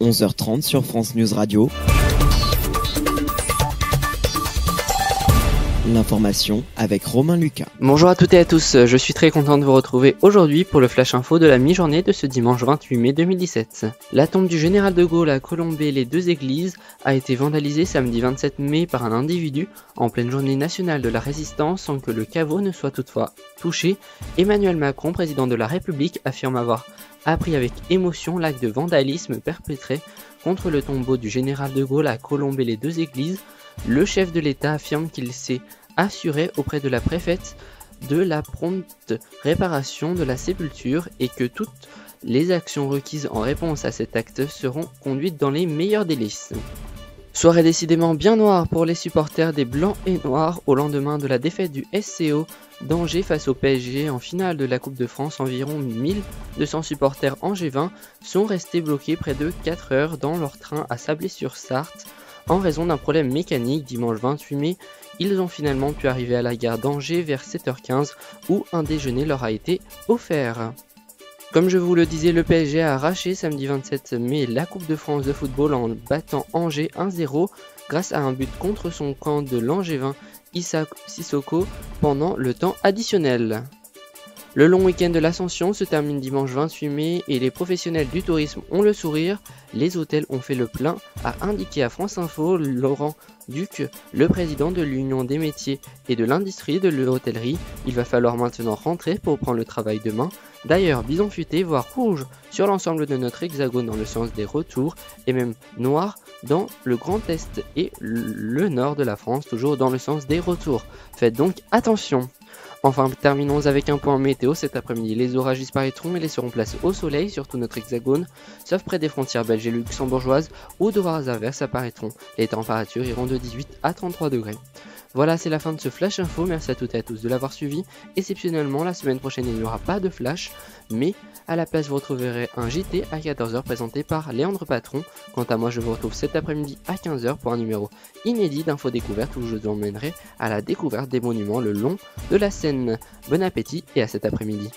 11h30 sur France News Radio. L'information avec Romain Lucas. Bonjour à toutes et à tous, je suis très content de vous retrouver aujourd'hui pour le Flash Info de la mi-journée de ce dimanche 28 mai 2017. La tombe du général de Gaulle à Colombey-les-Deux-Églises a été vandalisée samedi 27 mai par un individu en pleine journée nationale de la résistance sans que le caveau ne soit toutefois touché. Emmanuel Macron, président de la République, affirme avoir appris avec émotion l'acte de vandalisme perpétré contre le tombeau du général de Gaulle à Colombey-les-Deux-Églises. Le chef de l'État affirme qu'il s'est assuré auprès de la préfète de la prompte réparation de la sépulture et que toutes les actions requises en réponse à cet acte seront conduites dans les meilleurs délais. Soirée décidément bien noire pour les supporters des Blancs et Noirs au lendemain de la défaite du SCO d'Angers face au PSG en finale de la Coupe de France. Environ 1200 supporters angevins sont restés bloqués près de 4 heures dans leur train à Sablé-sur-Sarthe en raison d'un problème mécanique. Dimanche 28 mai, ils ont finalement pu arriver à la gare d'Angers vers 7h15 où un déjeuner leur a été offert. Comme je vous le disais, le PSG a arraché samedi 27 mai la Coupe de France de football en battant Angers 1-0 grâce à un but contre son camp de l'Angevin Issa Sissoko pendant le temps additionnel. Le long week-end de l'Ascension se termine dimanche 28 mai et les professionnels du tourisme ont le sourire. Les hôtels ont fait le plein, a indiqué à France Info Laurent Duc, le président de l'Union des métiers et de l'industrie de l'hôtellerie. Il va falloir maintenant rentrer pour prendre le travail demain. D'ailleurs, bison futé, voire rouge sur l'ensemble de notre hexagone dans le sens des retours et même noir dans le Grand Est et le nord de la France, toujours dans le sens des retours. Faites donc attention. Enfin, terminons avec un point météo. Cet après-midi, les orages disparaîtront et laisseront place au soleil sur tout notre hexagone, sauf près des frontières belges et luxembourgeoises où de rares averses apparaîtront. Les températures iront de 18 à 33 degrés. Voilà, c'est la fin de ce Flash Info. Merci à toutes et à tous de l'avoir suivi. Exceptionnellement, la semaine prochaine, il n'y aura pas de Flash, mais à la place, vous retrouverez un JT à 14h présenté par Léandre Patron. Quant à moi, je vous retrouve cet après-midi à 15h pour un numéro inédit d'Info Découverte où je vous emmènerai à la découverte des monuments le long de la Seine. Bon appétit et à cet après-midi.